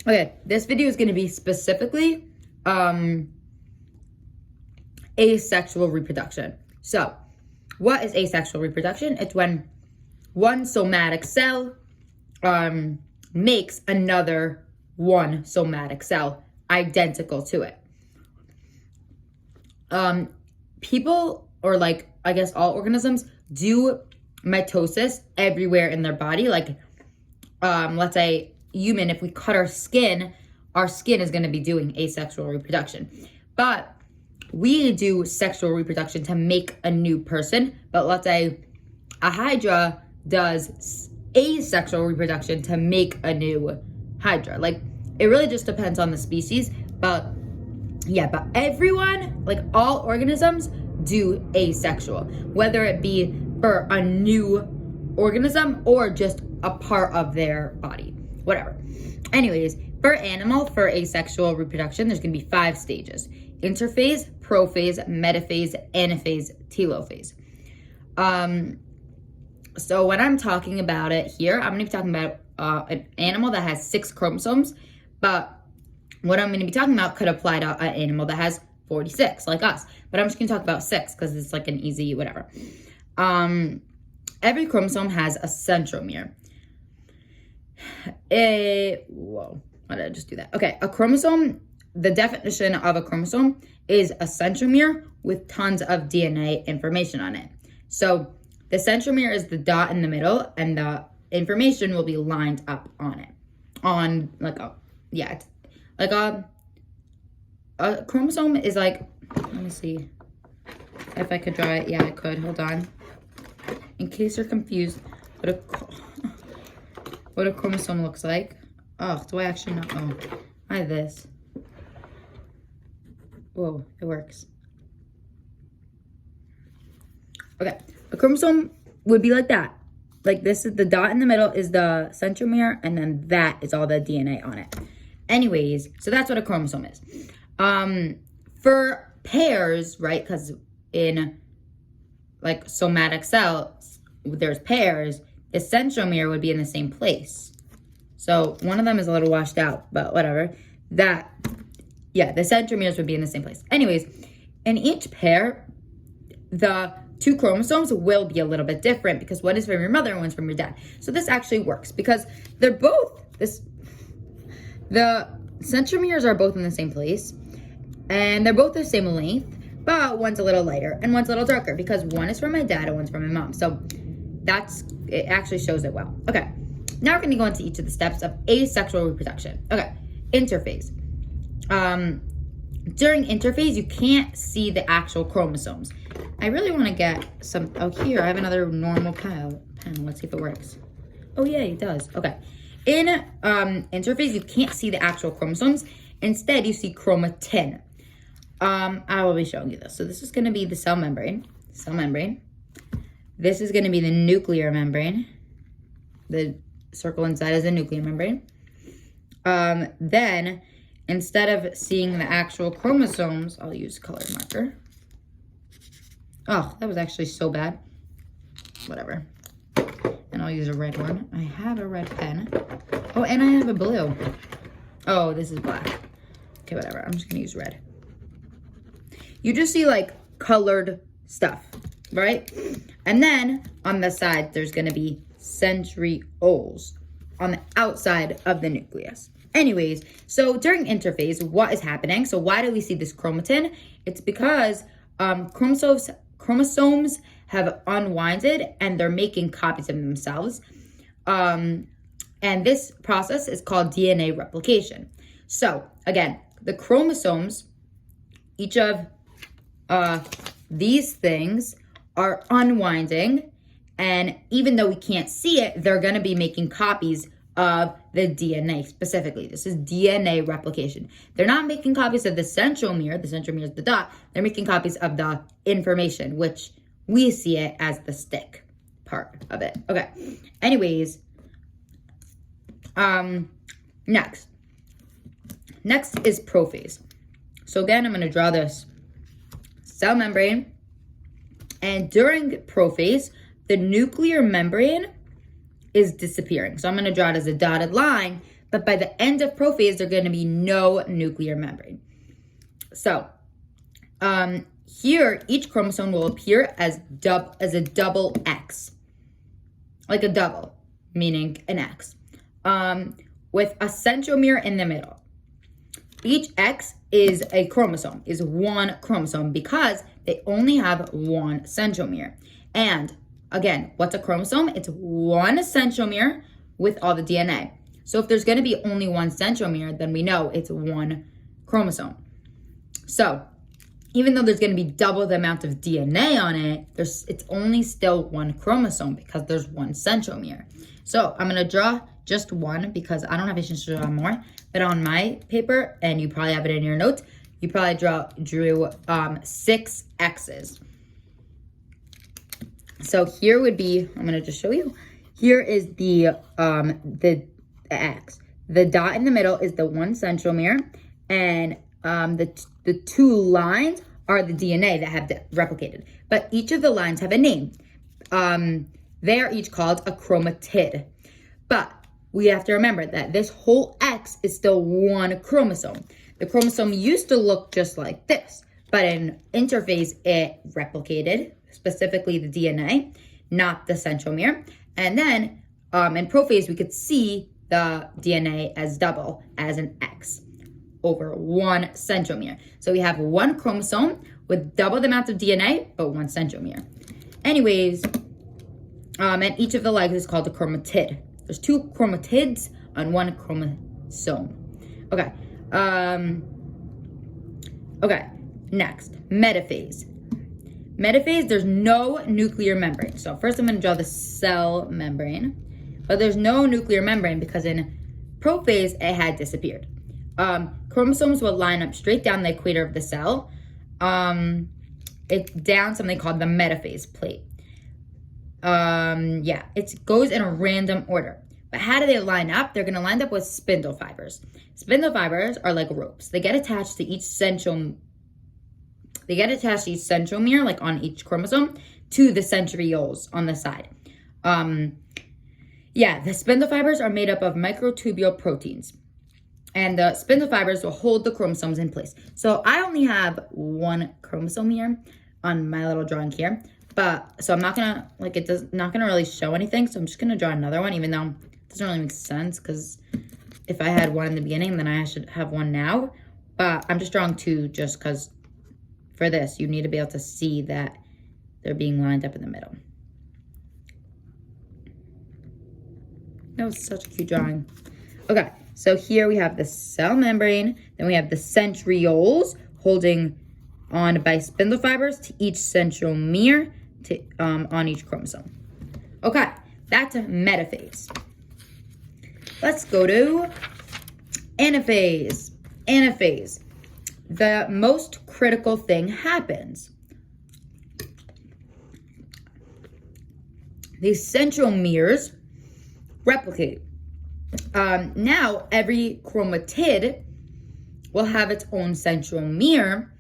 Okay, this video is going to be specifically asexual reproduction. So, what is asexual reproduction? It's when one somatic cell makes another one somatic cell identical to it. People, or like, I guess all organisms, do mitosis everywhere in their body. Like, let's say human, if we cut our skin is going to be doing asexual reproduction. But we do sexual reproduction to make a new person. But let's say a hydra does asexual reproduction to make a new hydra. Like, it really just depends on the species. But yeah, but everyone, like all organisms, do asexual, whether it be for a new organism or just a part of their body, whatever. Anyways, for animal, for asexual reproduction, there's going to be 5 stages: interphase, prophase, metaphase, anaphase, telophase. So when I'm talking about it here, I'm going to be talking about an animal that has 6 chromosomes, but what I'm going to be talking about could apply to an animal that has 46, like us. But I'm just going to talk about 6 because it's like an easy whatever. Every chromosome has a centromere. Whoa, why did I just do that? Okay, a chromosome, the definition of a chromosome is a centromere with tons of DNA information on it. So the centromere is the dot in the middle, and the information will be lined up on it. On like a, yeah, it's like a chromosome is like, let me see if I could draw it. Yeah, I could. Hold on. In case you're confused, what a chromosome looks like. Oh, do I actually know? Oh, I have this. Whoa, it works. Okay, a chromosome would be like that. Like, this is the dot in the middle is the centromere, and then that is all the DNA on it. Anyways, so that's what a chromosome is. For pairs, right, because in like somatic cells, there's pairs, the centromere would be in the same place. So one of them is a little washed out, but whatever. The centromeres would be in the same place. Anyways, in each pair, the 2 chromosomes will be a little bit different because one is from your mother and one's from your dad. So this actually works because they're both, the centromeres are both in the same place and they're both the same length, but one's a little lighter and one's a little darker because one is from my dad and one's from my mom. So it actually shows it well. Okay, now we're going to go into each of the steps of asexual reproduction. Okay, interphase. During interphase, you can't see the actual chromosomes. I really want to get some, oh, here, I have another normal pen. Let's see if it works. Oh, yeah, it does. Okay. In interphase, you can't see the actual chromosomes. Instead, you see chromatin. I will be showing you this. So this is going to be the cell membrane. This is going to be the nuclear membrane. The circle inside is the nuclear membrane. Then, instead of seeing the actual chromosomes, I'll use a colored marker. Oh, that was actually so bad. Whatever. And I'll use a red one. I have a red pen. Oh, and I have a blue. Oh, this is black. Okay, whatever. I'm just going to use red. You just see, like, colored stuff, right? And then, on the side, there's going to be centrioles on the outside of the nucleus. Anyways, so during interphase, what is happening? So why do we see this chromatin? It's because chromosomes have unwinded and they're making copies of themselves. And this process is called DNA replication. So again, the chromosomes, each of these things are unwinding. And even though we can't see it, they're going to be making copies of the DNA specifically. This is DNA replication. They're not making copies of the centromere. The centromere is the dot. They're making copies of the information, which we see it as the stick part of it. Okay. Anyways, next is prophase. So again, I'm going to draw this cell membrane. And during prophase, the nuclear membrane is disappearing. So I'm going to draw it as a dotted line, But by the end of prophase, there's going to be no nuclear membrane. So here, each chromosome will appear as a double X, like a double, meaning an X, with a centromere in the middle. Each X is a chromosome, is one chromosome, because they only have one centromere. And again, what's a chromosome? It's one centromere with all the DNA. So if there's going to be only one centromere, then we know it's one chromosome. So even though there's going to be double the amount of DNA on it, it's only still one chromosome because there's one centromere. So I'm going to draw just one because I don't have patience to draw more. But on my paper, and you probably have it in your notes, you probably drew 6 X's. So here would be, I'm going to just show you. Here is the X. The dot in the middle is the one centromere, and the 2 lines are the DNA that have replicated. But each of the lines have a name. They are each called a chromatid. But we have to remember that this whole X is still one chromosome. The chromosome used to look just like this, but in interphase, it replicated, specifically the DNA, not the centromere. And then in prophase, we could see the DNA as double, as an X over one centromere. So we have one chromosome with double the amount of DNA, but one centromere. Anyways, and each of the legs is called a chromatid. There's 2 chromatids on one chromosome. Okay. Okay. Next, metaphase. Metaphase, there's no nuclear membrane. So first I'm going to draw the cell membrane. But there's no nuclear membrane because in prophase, it had disappeared. Chromosomes will line up straight down the equator of the cell. It's down something called the metaphase plate. It goes in a random order. But how do they line up? They're going to line up with spindle fibers. Spindle fibers are like ropes. They get attached to each centromere, like on each chromosome, to the centrioles on the side. The spindle fibers are made up of microtubule proteins. And the spindle fibers will hold the chromosomes in place. So I only have one chromosome here on my little drawing here. But, so I'm not going to, it's not going to really show anything. So I'm just going to draw another one, even though it doesn't really make sense. Because if I had one in the beginning, then I should have one now. But I'm just drawing 2 just because for this, you need to be able to see that they're being lined up in the middle. That was such a cute drawing. Okay, so here we have the cell membrane. Then we have the centrioles holding on by spindle fibers to each centromere on each chromosome. Okay, that's a metaphase. Let's go to anaphase. Anaphase. The most critical thing happens. These centromeres replicate. Now, every chromatid will have its own centromere.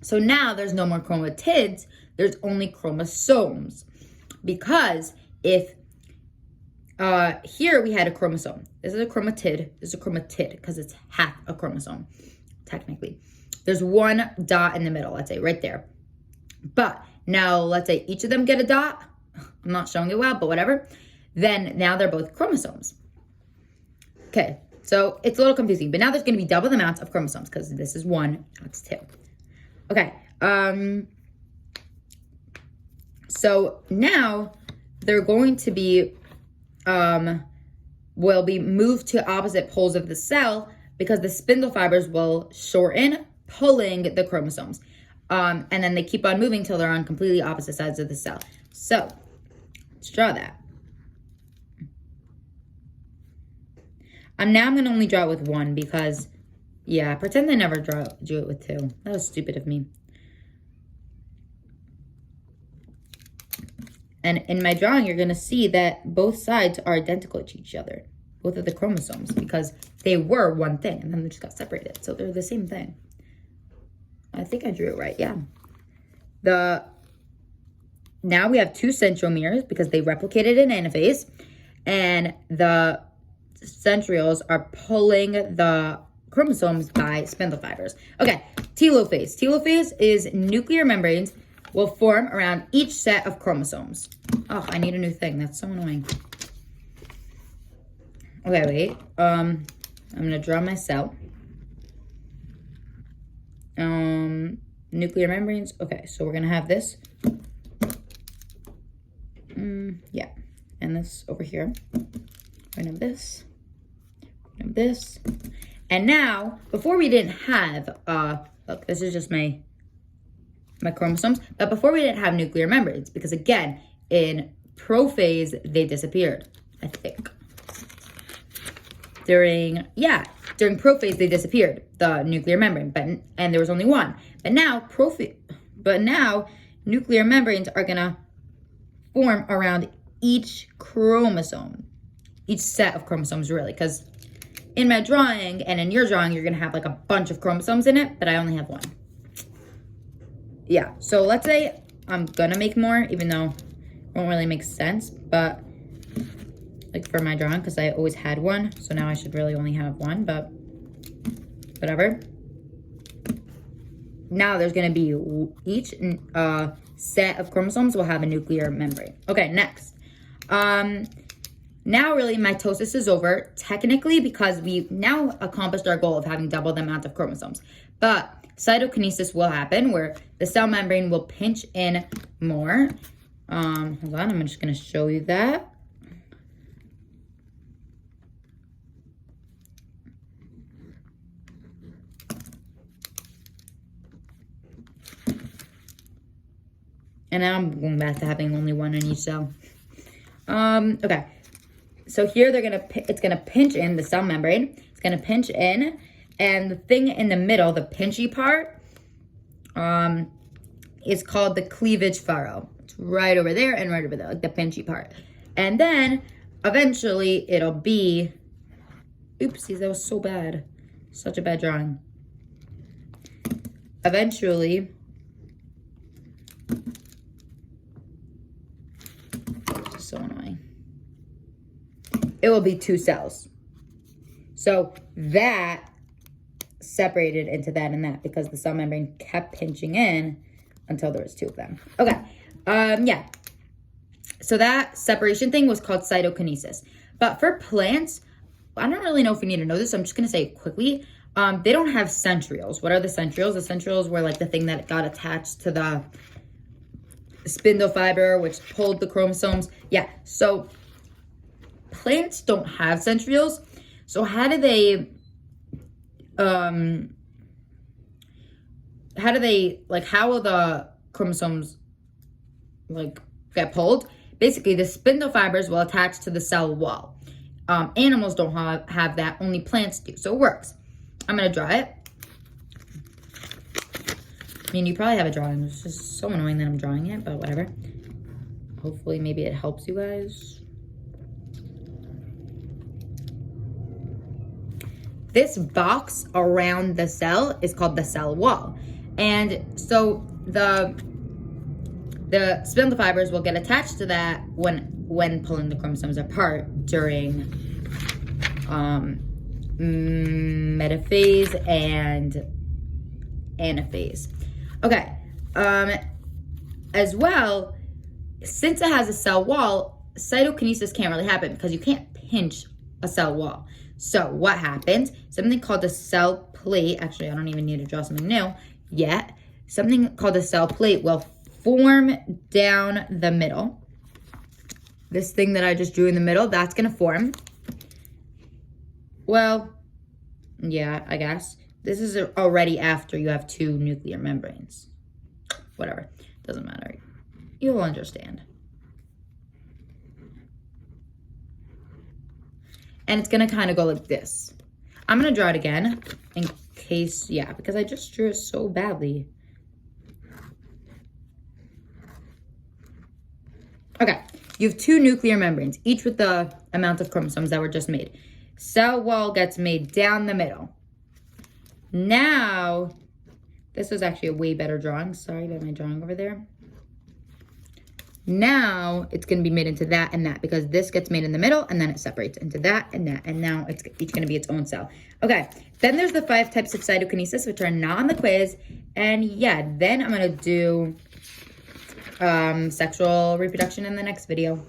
So now there's no more chromatids, there's only chromosomes. Because if here we had a chromosome. This is a chromatid. This is a chromatid because it's half a chromosome, technically. There's one dot in the middle, let's say, right there. But now, let's say each of them get a dot. I'm not showing it well, but whatever. Then now they're both chromosomes. Okay, so it's a little confusing. But now there's going to be double the amounts of chromosomes because this is 1, that's 2. Okay, so now they're going to be, will be moved to opposite poles of the cell because the spindle fibers will shorten, pulling the chromosomes. And then they keep on moving till they're on completely opposite sides of the cell. So let's draw that. Now I'm going to only draw it with 1 because, yeah, pretend I never drew it with 2. That was stupid of me. And in my drawing, you're going to see that both sides are identical to each other. Both of the chromosomes, because they were one thing and then they just got separated. So they're the same thing. I think I drew it right, yeah. Now we have 2 centromeres because they replicated in anaphase. And the centrioles are pulling the chromosomes by spindle fibers. Okay, telophase. Telophase is nuclear membranes will form around each set of chromosomes. Oh, I need a new thing. That's so annoying. Okay, wait. I'm gonna draw my cell. Nuclear membranes. Okay, so we're gonna have this. Yeah, and this over here. We're gonna have this. And this. And now, before we didn't have, look, this is just my chromosomes, but before we didn't have nuclear membranes, because again, in prophase, they disappeared, I think. During prophase, they disappeared, the nuclear membrane, and there was only one. But now, nuclear membranes are gonna form around each chromosome, each set of chromosomes, really, because in my drawing and in your drawing, you're gonna have like a bunch of chromosomes in it, but I only have one. Yeah, so let's say I'm gonna make more, even though it won't really make sense, but like for my drawing, because I always had one, so now I should really only have one, but whatever. Now there's gonna be each set of chromosomes will have a nuclear membrane. Okay, next. Now really mitosis is over, technically, because we've now accomplished our goal of having double the amount of chromosomes. But cytokinesis will happen where the cell membrane will pinch in more. Hold on, I'm just gonna show you that. And now I'm going back to having only one in each cell. Okay. So here it's gonna pinch in the cell membrane. It's gonna pinch in, and the thing in the middle, the pinchy part, is called the cleavage furrow. It's right over there and right over there, like the pinchy part. And then eventually it'll be, oopsies, that was so bad. Such a bad drawing. Eventually, so annoying. It will be two cells. So that separated into that and that because the cell membrane kept pinching in until there was two of them. Okay, yeah. So that separation thing was called cytokinesis. But for plants, I don't really know if we need to know this, so I'm just gonna say it quickly. They don't have centrioles. What are the centrioles? The centrioles were like the thing that got attached to the spindle fiber, which pulled the chromosomes. Yeah, so plants don't have centrioles. So how will the chromosomes like get pulled? Basically, the spindle fibers will attach to the cell wall. Animals don't have that, only plants do, so it works. I'm gonna draw it. I mean, you probably have a drawing. It's just so annoying that I'm drawing it, but whatever. Hopefully, maybe it helps you guys. This box around the cell is called the cell wall. And so the spindle fibers will get attached to that when pulling the chromosomes apart during metaphase and anaphase. Okay, as well, since it has a cell wall, cytokinesis can't really happen because you can't pinch a cell wall. So what happens? Something called a cell plate, actually I don't even need to draw something new yet. Something called a cell plate will form down the middle. This thing that I just drew in the middle, that's gonna form. Well, yeah, I guess. This is already after you have two nuclear membranes. Whatever, doesn't matter. You'll understand. And it's gonna kind of go like this. I'm gonna draw it again in case, yeah, because I just drew it so badly. Okay, you have two nuclear membranes, each with the amount of chromosomes that were just made. Cell wall gets made down the middle. Now, this was actually a way better drawing. Sorry about my drawing over there. Now it's going to be made into that and that, because this gets made in the middle and then it separates into that and that. And now it's each going to be its own cell. Okay, then there's the 5 types of cytokinesis, which are not on the quiz. And yeah, then I'm going to do sexual reproduction in the next video.